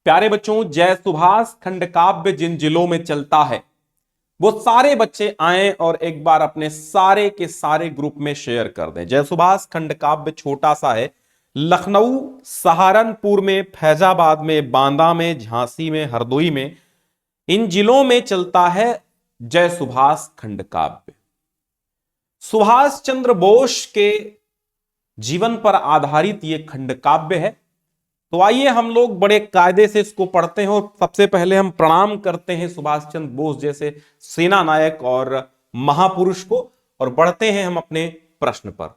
प्यारे बच्चों, जय सुभाष खंड काव्य जिन जिलों में चलता है वो सारे बच्चे आए और एक बार अपने सारे के सारे ग्रुप में शेयर कर दें। जय सुभाष खंड काव्य छोटा सा है। लखनऊ, सहारनपुर में, फैजाबाद में, बांदा में, झांसी में, हरदोई में, इन जिलों में चलता है जय सुभाष खंड काव्य। सुभाष चंद्र बोस के जीवन पर आधारित यह खंड काव्य है। तो आइए हम लोग बड़े कायदे से इसको पढ़ते हैं और सबसे पहले हम प्रणाम करते हैं सुभाष चंद्र बोस जैसे सेना नायक और महापुरुष को, और बढ़ते हैं हम अपने प्रश्न पर।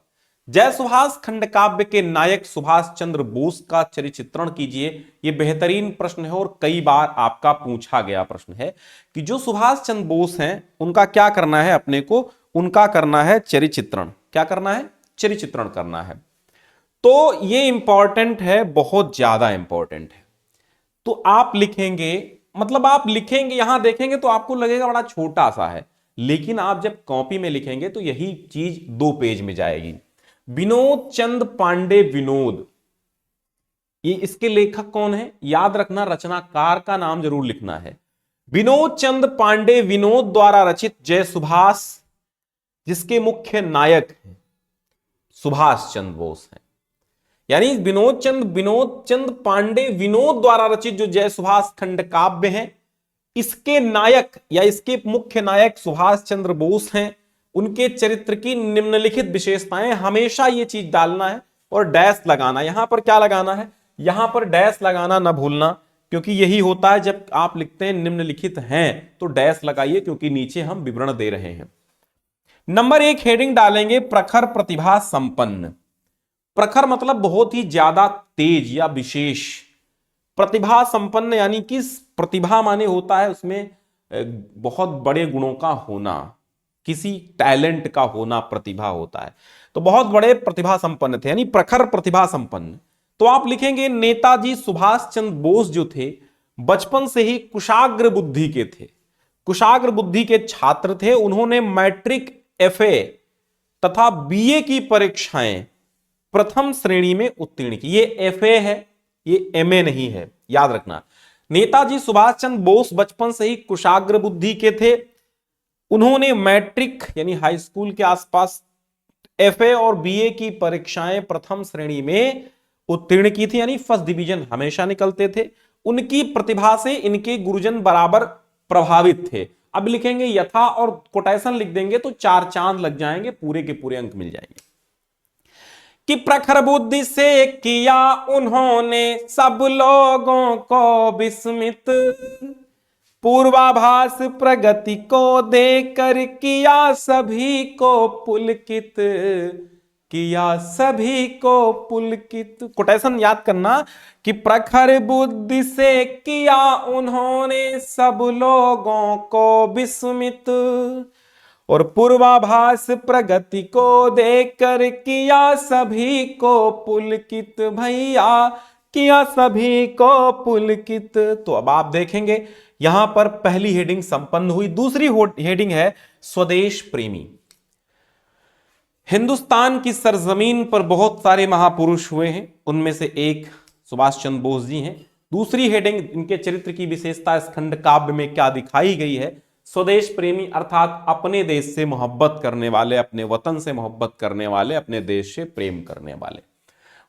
जय सुभाष खंड काव्य के नायक सुभाष चंद्र बोस का चरित्रण कीजिए। यह बेहतरीन प्रश्न है और कई बार आपका पूछा गया प्रश्न है कि जो सुभाष चंद्र बोस हैं उनका क्या करना है, अपने को उनका करना है चरित्रण। क्या करना है? चरित्रण करना है। तो ये इंपॉर्टेंट है, बहुत ज्यादा इंपॉर्टेंट है। तो आप लिखेंगे, मतलब आप लिखेंगे, यहां देखेंगे तो आपको लगेगा बड़ा छोटा सा है, लेकिन आप जब कॉपी में लिखेंगे तो यही चीज 2 पेज में जाएगी। विनोद चंद पांडे विनोद, ये इसके लेखक कौन है याद रखना, रचनाकार का नाम जरूर लिखना है। विनोद चंद पांडे विनोद द्वारा रचित जय सुभाष, जिसके मुख्य नायक हैं सुभाष चंद्र बोस हैं। यानी विनोद चंद पांडे विनोद द्वारा रचित जो जय सुभाष खंड काव्य है, इसके नायक या इसके मुख्य नायक सुभाष चंद्र बोस हैं। उनके चरित्र की निम्नलिखित विशेषताएं, हमेशा ये चीज डालना है और डैश लगाना। यहां पर क्या लगाना है? यहां पर डैश लगाना ना भूलना, क्योंकि यही होता है जब आप लिखते हैं निम्नलिखित हैं तो डैश लगाइए, क्योंकि नीचे हम विवरण दे रहे हैं। नंबर 1 हेडिंग डालेंगे प्रखर प्रतिभा संपन्न। प्रखर मतलब बहुत ही ज्यादा तेज या विशेष, प्रतिभा संपन्न यानी कि प्रतिभा माने होता है उसमें बहुत बड़े गुणों का होना, किसी टैलेंट का होना प्रतिभा होता है। तो बहुत बड़े प्रतिभा संपन्न थे, यानी प्रखर प्रतिभा संपन्न। तो आप लिखेंगे नेताजी सुभाष चंद्र बोस जो थे बचपन से ही कुशाग्र बुद्धि के थे, कुशाग्र बुद्धि के छात्र थे। उन्होंने मैट्रिक, एफए तथा बीए की परीक्षाएं प्रथम श्रेणी में उत्तीर्ण की। ये एफए है, ये एमए नहीं है, याद रखना। नेताजी सुभाष चंद्र बोस बचपन से ही कुशाग्र बुद्धि के थे। उन्होंने मैट्रिक यानी हाई स्कूल के आसपास एफए और बीए की परीक्षाएं प्रथम श्रेणी में उत्तीर्ण की थी, यानी फर्स्ट डिवीजन हमेशा निकलते थे। उनकी प्रतिभा से इनके गुरुजन बराबर प्रभावित थे। अब लिखेंगे यथा और कोटेशन लिख देंगे तो 4 चांद लग जाएंगे, पूरे के पूरे अंक मिल जाएंगे। कि प्रखर बुद्धि से किया उन्होंने सब लोगों को विस्मित, पूर्वाभास प्रगति को देकर किया सभी को पुलकित, किया सभी को पुलकित। कोटेशन याद करना कि प्रखर बुद्धि से किया उन्होंने सब लोगों को विस्मित, और पूर्वाभास प्रगति को देकर किया सभी को पुलकित। भैया किया सभी को पुलकित। तो अब आप देखेंगे यहां पर पहली हेडिंग संपन्न हुई। दूसरी हेडिंग है स्वदेश प्रेमी। हिंदुस्तान की सरजमीन पर बहुत सारे महापुरुष हुए हैं, उनमें से एक सुभाष चंद्र बोस जी हैं। दूसरी हेडिंग इनके चरित्र की विशेषता इस खंड काव्य में क्या दिखाई गई है? स्वदेश प्रेमी अर्थात अपने देश से मोहब्बत करने वाले, अपने वतन से मोहब्बत करने वाले, अपने देश से प्रेम करने वाले।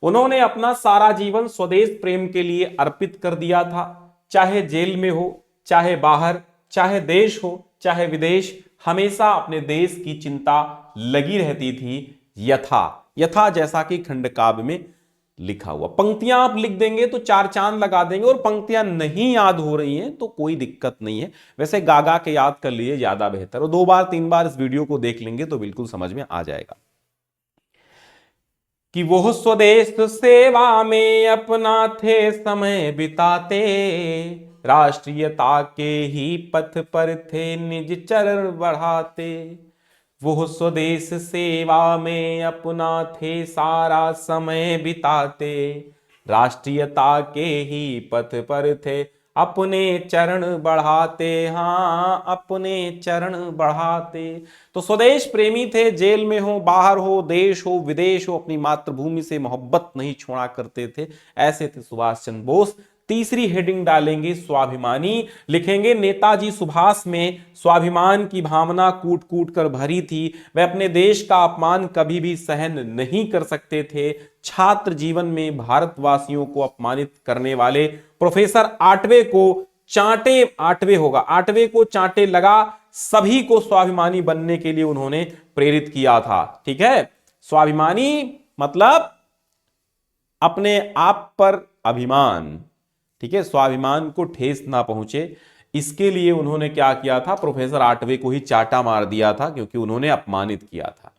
उन्होंने अपना सारा जीवन स्वदेश प्रेम के लिए अर्पित कर दिया था। चाहे जेल में हो, चाहे बाहर, चाहे देश हो, चाहे विदेश, हमेशा अपने देश की चिंता लगी रहती थी। यथा, यथा जैसा कि खंड काव्य में लिखा हुआ। पंक्तियां आप लिख देंगे तो 4 चांद लगा देंगे, और पंक्तियां नहीं याद हो रही हैं तो कोई दिक्कत नहीं है। वैसे गागा के याद कर लिए ज्यादा बेहतर, और 2 बार 3 बार इस वीडियो को देख लेंगे तो बिल्कुल समझ में आ जाएगा। कि वो स्वदेश सेवा में अपना थे समय बिताते, राष्ट्रीयता के ही पथ पर थे निज चरण बढ़ाते। वो स्वदेश सेवा में अपना थे सारा समय बिताते, राष्ट्रीयता के ही पथ पर थे अपने चरण बढ़ाते। हाँ, अपने चरण बढ़ाते। तो स्वदेश प्रेमी थे, जेल में हो, बाहर हो, देश हो, विदेश हो, अपनी मातृभूमि से मोहब्बत नहीं छोड़ा करते थे। ऐसे थे सुभाष चंद्र बोस। तीसरी हेडिंग डालेंगे स्वाभिमानी, लिखेंगे नेताजी सुभाष में स्वाभिमान की भावना कूट कूट कर भरी थी, वे अपने देश का अपमान कभी भी सहन नहीं कर सकते थे। छात्र जीवन में भारतवासियों को अपमानित करने वाले प्रोफेसर आठवे को चांटे, आठवे होगा, आठवे को चांटे लगा सभी को स्वाभिमानी बनने के लिए उन्होंने प्रेरित किया था। ठीक है, स्वाभिमानी मतलब अपने आप पर अभिमान, ठीक है, स्वाभिमान को ठेस ना पहुंचे, इसके लिए उन्होंने क्या किया था, प्रोफेसर आठवे को ही चाटा मार दिया था, क्योंकि उन्होंने अपमानित किया था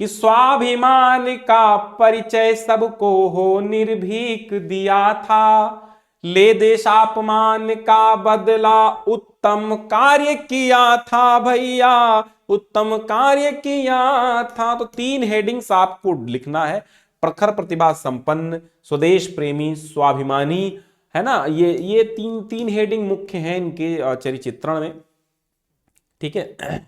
कि स्वाभिमान का परिचय सबको हो निर्भीक दिया था, ले देशापमान का बदला उत्तम कार्य किया था भैया, उत्तम कार्य किया था। तो तीन हेडिंग्स आपको लिखना है, प्रखर प्रतिभा संपन्न, स्वदेश प्रेमी, स्वाभिमानी, है ना। ये तीन हेडिंग मुख्य हैं इनके चरिचित्रण में। ठीक है,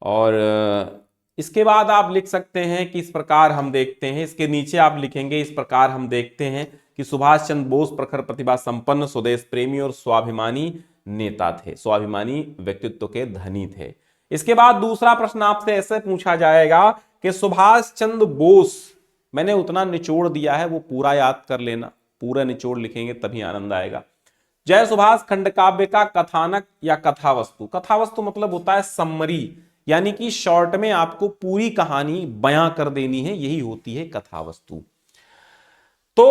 और इसके बाद आप लिख सकते हैं कि इस प्रकार हम देखते हैं, इसके नीचे आप लिखेंगे इस प्रकार हम देखते हैं कि सुभाष चंद्र बोस प्रखर प्रतिभा संपन्न, स्वदेश प्रेमी और स्वाभिमानी नेता थे, स्वाभिमानी व्यक्तित्व के धनी थे। इसके बाद दूसरा प्रश्न आपसे ऐसे पूछा जाएगा कि सुभाष चंद्र बोस, मैंने उतना निचोड़ दिया है वो पूरा याद कर लेना, पूरा निचोड़ लिखेंगे तभी आनंद आएगा। जय सुभाष खंड काव्य का कथानक या कथावस्तु, कथावस्तु मतलब होता है समरी, यानी कि शॉर्ट में आपको पूरी कहानी बयां कर देनी है, यही होती है कथावस्तु। तो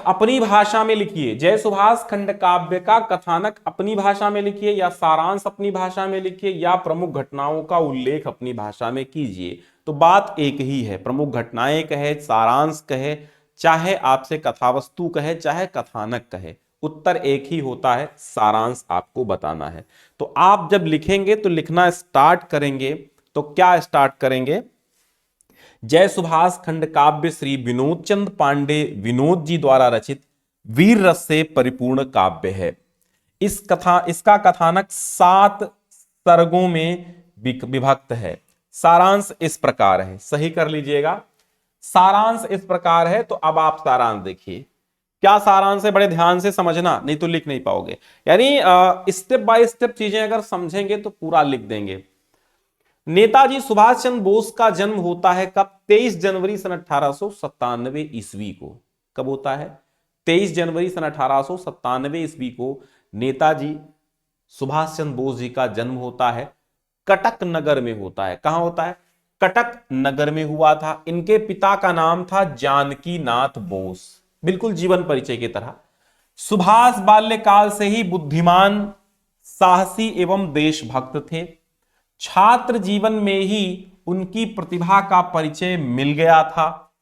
अपनी भाषा में लिखिए, जय सुभाष खंड काव्य का कथानक अपनी भाषा में लिखिए, या सारांश अपनी भाषा में लिखिए, या प्रमुख घटनाओं का उल्लेख अपनी भाषा में कीजिए। तो बात एक ही है, प्रमुख घटनाएं कहे, सारांश कहे, चाहे आपसे कथावस्तु कहे, चाहे कथानक कहे, उत्तर एक ही होता है, सारांश आपको बताना है। तो आप जब लिखेंगे तो लिखना स्टार्ट करेंगे तो क्या स्टार्ट करेंगे, जय सुभाष खंड काव्य श्री विनोद चंद्र पांडे विनोद जी द्वारा रचित वीर रस से परिपूर्ण काव्य है। इसका कथानक 7 सर्गों में विभक्त है। सारांश इस प्रकार है, सही कर लीजिएगा, सारांश इस प्रकार है। तो अब आप सारांश देखिए, क्या सारांश है, बड़े ध्यान से समझना, नहीं तो लिख नहीं पाओगे। यानी स्टेप बाय स्टेप चीजें अगर समझेंगे तो पूरा लिख देंगे। नेताजी सुभाष चंद्र बोस का जन्म होता है कब, 23 जनवरी सन 1897 ईस्वी को। कब होता है, 23 जनवरी सन 1897 ईस्वी को नेताजी सुभाष चंद्र बोस जी का जन्म होता है। कटक नगर में होता है। कहां होता है, कटक नगर में हुआ था। इनके पिता का नाम था जानकी नाथ बोस, बिल्कुल जीवन परिचय की तरह। सुभाष बाल्यकाल से ही बुद्धिमान, साहसी एवं देशभक्त थे। छात्र जीवन में ही उनकी प्रतिभा का परिचय मिल गया था।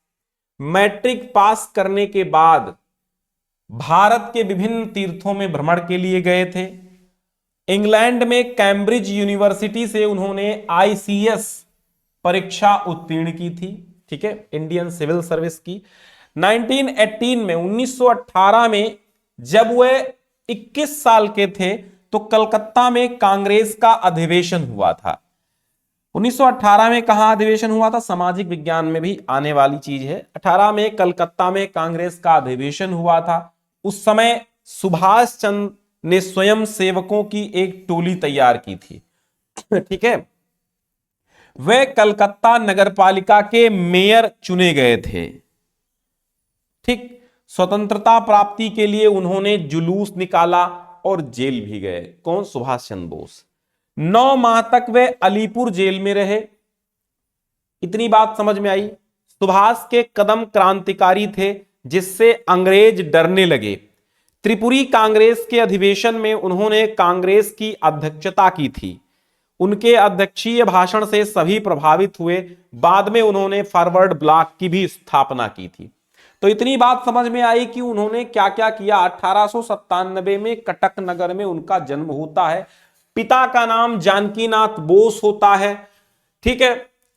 मैट्रिक पास करने के बाद भारत के विभिन्न तीर्थों में भ्रमण के लिए गए थे। इंग्लैंड में कैम्ब्रिज यूनिवर्सिटी से उन्होंने आईसीएस परीक्षा उत्तीर्ण की थी, ठीक है, इंडियन सिविल सर्विस की। 1918 में 1918 में जब वे 21 साल के थे तो कलकत्ता में कांग्रेस का अधिवेशन हुआ था। 1918 में कहां अधिवेशन हुआ था, सामाजिक विज्ञान में भी आने वाली चीज है। 18 में कलकत्ता में कांग्रेस का अधिवेशन हुआ था। उस समय सुभाष चंद्र ने स्वयं सेवकों की एक टोली तैयार की थी, ठीक है। वे कलकत्ता नगरपालिका के मेयर चुने गए थे, ठीक। स्वतंत्रता प्राप्ति के लिए उन्होंने जुलूस निकाला और जेल भी गए। कौन, सुभाष चंद्र बोस। 9 माह तक वे अलीपुर जेल में रहे। इतनी बात समझ में आई। सुभाष के कदम क्रांतिकारी थे, जिससे अंग्रेज डरने लगे। त्रिपुरी कांग्रेस के अधिवेशन में उन्होंने कांग्रेस की अध्यक्षता की थी। उनके अध्यक्षीय भाषण से सभी प्रभावित हुए। बाद में उन्होंने फॉरवर्ड ब्लॉक की भी स्थापना की थी। तो इतनी बात समझ में आई कि उन्होंने क्या क्या किया। 1897 में कटक नगर में उनका जन्म होता है। पिता का नाम जानकीनाथ बोस होता है, ठीक है।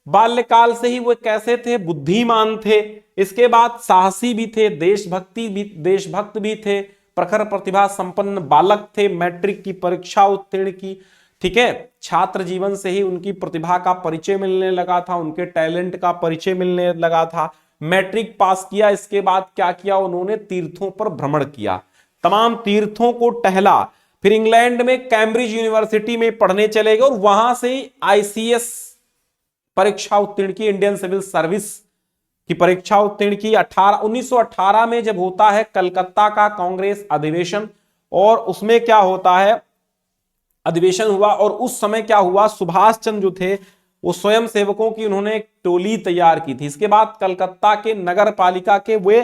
बाल्यकाल से ही वो कैसे थे, बुद्धिमान थे। इसके बाद साहसी भी थे, देशभक्त भी थे, प्रखर प्रतिभा संपन्न बालक थे। मैट्रिक की परीक्षा उत्तीर्ण की, ठीक है। छात्र जीवन से ही उनकी प्रतिभा का परिचय मिलने लगा था, उनके टैलेंट का परिचय मिलने लगा था। मैट्रिक पास किया, इसके बाद क्या किया उन्होंने, तीर्थों पर भ्रमण किया। तमाम तीर्थों को टहला, फिर इंग्लैंड में कैम्ब्रिज यूनिवर्सिटी में पढ़ने चले गए और वहां से आईसीएस परीक्षा उत्तीर्ण की, इंडियन सिविल सर्विस की परीक्षा उत्तीर्ण की। 1918 में जब होता है कलकत्ता का कांग्रेस अधिवेशन, और उसमें क्या होता है, अधिवेशन हुआ और उस समय क्या हुआ, सुभाष चंद्र जो थे वो स्वयं सेवकों की उन्होंने एक टोली तैयार की थी। इसके बाद कलकत्ता के नगर पालिका के वे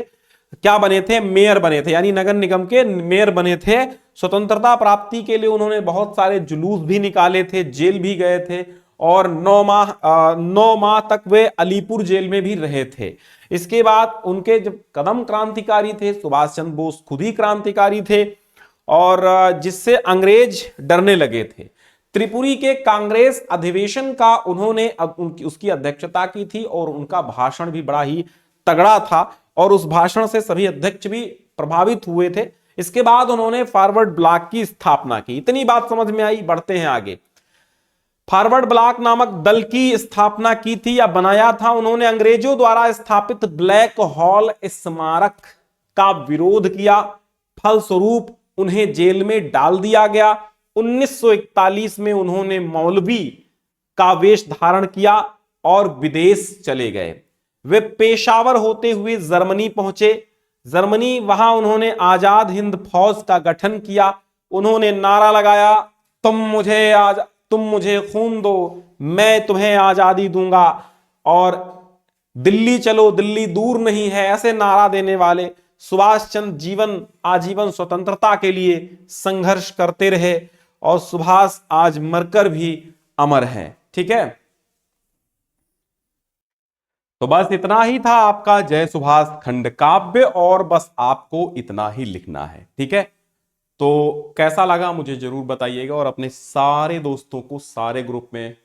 क्या बने थे, मेयर बने थे, यानी नगर निगम के मेयर बने थे। स्वतंत्रता प्राप्ति के लिए उन्होंने बहुत सारे जुलूस भी निकाले थे, जेल भी गए थे, और 9 माह तक वे अलीपुर जेल में भी रहे थे। इसके बाद उनके जब कदम क्रांतिकारी थे, सुभाष चंद्र बोस खुद ही क्रांतिकारी थे, और जिससे अंग्रेज डरने लगे थे। त्रिपुरी के कांग्रेस अधिवेशन का उन्होंने उसकी अध्यक्षता की थी, और उनका भाषण भी बड़ा ही तगड़ा था, और उस भाषण से सभी अध्यक्ष भी प्रभावित हुए थे। इसके बाद उन्होंने फॉरवर्ड ब्लॉक की स्थापना की। इतनी बात समझ में आई, बढ़ते हैं आगे। फॉरवर्ड ब्लॉक नामक दल की स्थापना की थी या बनाया था उन्होंने। अंग्रेजों द्वारा स्थापित ब्लैक हॉल स्मारक का विरोध किया, फलस्वरूप उन्हें जेल में डाल दिया गया। 1941 में उन्होंने मौलवी का वेश धारण किया और विदेश चले गए। वे पेशावर होते हुए जर्मनी पहुंचे। जर्मनी, वहां उन्होंने आजाद हिंद फौज का गठन किया। उन्होंने नारा लगाया, तुम मुझे खून दो, मैं तुम्हें आजादी दूंगा, और दिल्ली चलो, दिल्ली दूर नहीं है, ऐसे नारा देने वाले सुभाष चंद्र आजीवन स्वतंत्रता के लिए संघर्ष करते रहे, और सुभाष आज मरकर भी अमर हैं। ठीक है, तो बस इतना ही था आपका जय सुभाष खंड काव्य, और बस आपको इतना ही लिखना है। ठीक है, तो कैसा लगा मुझे जरूर बताइएगा, और अपने सारे दोस्तों को सारे ग्रुप में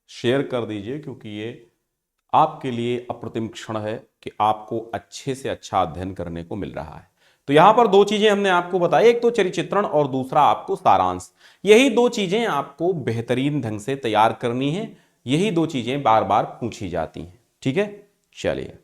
शेयर कर दीजिए, क्योंकि ये आपके लिए अप्रतिम क्षण है कि आपको अच्छे से अच्छा अध्ययन करने को मिल रहा है। तो यहां पर 2 चीजें हमने आपको बताई, एक तो चरिचित्रण और दूसरा आपको सारांश। यही 2 चीजें आपको बेहतरीन ढंग से तैयार करनी है, यही 2 चीजें बार बार पूछी जाती हैं। ठीक है, चलिए।